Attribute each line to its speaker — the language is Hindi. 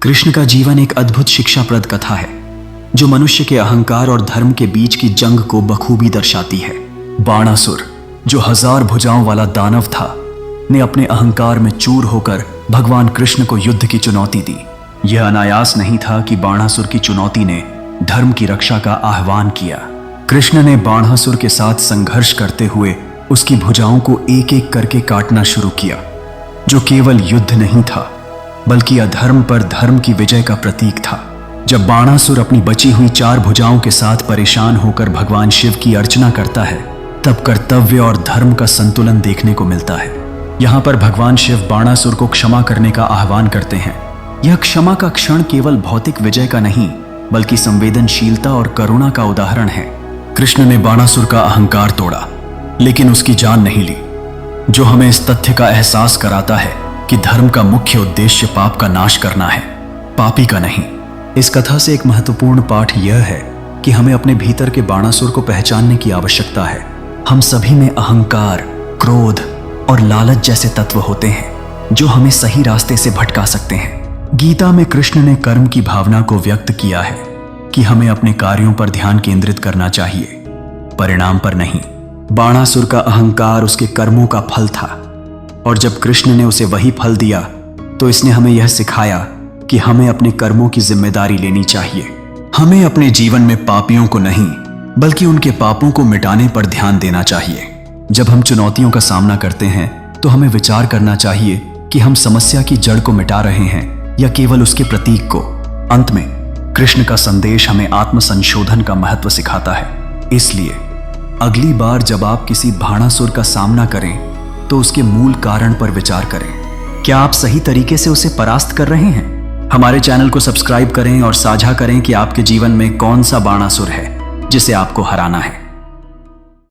Speaker 1: कृष्ण का जीवन एक अद्भुत शिक्षाप्रद कथा है जो मनुष्य के अहंकार और धर्म के बीच की जंग को बखूबी दर्शाती है। बाणासुर, जो 1000 भुजाओं वाला दानव था, ने अपने अहंकार में चूर होकर भगवान कृष्ण को युद्ध की चुनौती दी। यह अनायास नहीं था कि बाणासुर की चुनौती ने धर्म की रक्षा का आह्वान किया। कृष्ण ने बाणासुर के साथ संघर्ष करते हुए उसकी भुजाओं को एक एक करके काटना शुरू किया, जो केवल युद्ध नहीं था बल्कि अधर्म पर धर्म की विजय का प्रतीक था। जब बाणासुर अपनी बची हुई 4 भुजाओं के साथ परेशान होकर भगवान शिव की अर्चना करता है, तब कर्तव्य और धर्म का संतुलन देखने को मिलता है। यहाँ पर भगवान शिव बाणासुर को क्षमा करने का आह्वान करते हैं। यह क्षमा का क्षण केवल भौतिक विजय का नहीं बल्कि संवेदनशीलता और करुणा का उदाहरण है। कृष्ण ने बाणासुर का अहंकार तोड़ा लेकिन उसकी जान नहीं ली, जो हमें इस तथ्य का एहसास कराता है कि धर्म का मुख्य उद्देश्य पाप का नाश करना है, पापी का नहीं। इस कथा से एक महत्वपूर्ण पाठ यह है कि हमें अपने भीतर के बाणासुर को पहचानने की आवश्यकता है। हम सभी में अहंकार, क्रोध और लालच जैसे तत्व होते हैं जो हमें सही रास्ते से भटका सकते हैं। गीता में कृष्ण ने कर्म की भावना को व्यक्त किया है कि हमें अपने कार्यों पर ध्यान केंद्रित करना चाहिए, परिणाम पर नहीं। बाणासुर का अहंकार उसके कर्मों का फल था और जब कृष्ण ने उसे वही फल दिया तो इसने हमें यह सिखाया कि हमें अपने कर्मों की जिम्मेदारी लेनी चाहिए। हमें अपने जीवन में पापियों को नहीं बल्कि उनके पापों को मिटाने पर ध्यान देना चाहिए। जब हम चुनौतियों का सामना करते हैं तो हमें विचार करना चाहिए कि हम समस्या की जड़ को मिटा रहे हैं या केवल उसके प्रतीक को। अंत में कृष्ण का संदेश हमें आत्मसंशोधन का महत्व सिखाता है। इसलिए अगली बार जब आप किसी बाणासुर का सामना करें तो उसके मूल कारण पर विचार करें। क्या आप सही तरीके से उसे परास्त कर रहे हैं? हमारे चैनल को सब्सक्राइब करें और साझा करें कि आपके जीवन में कौन सा बाणासुर है जिसे आपको हराना है।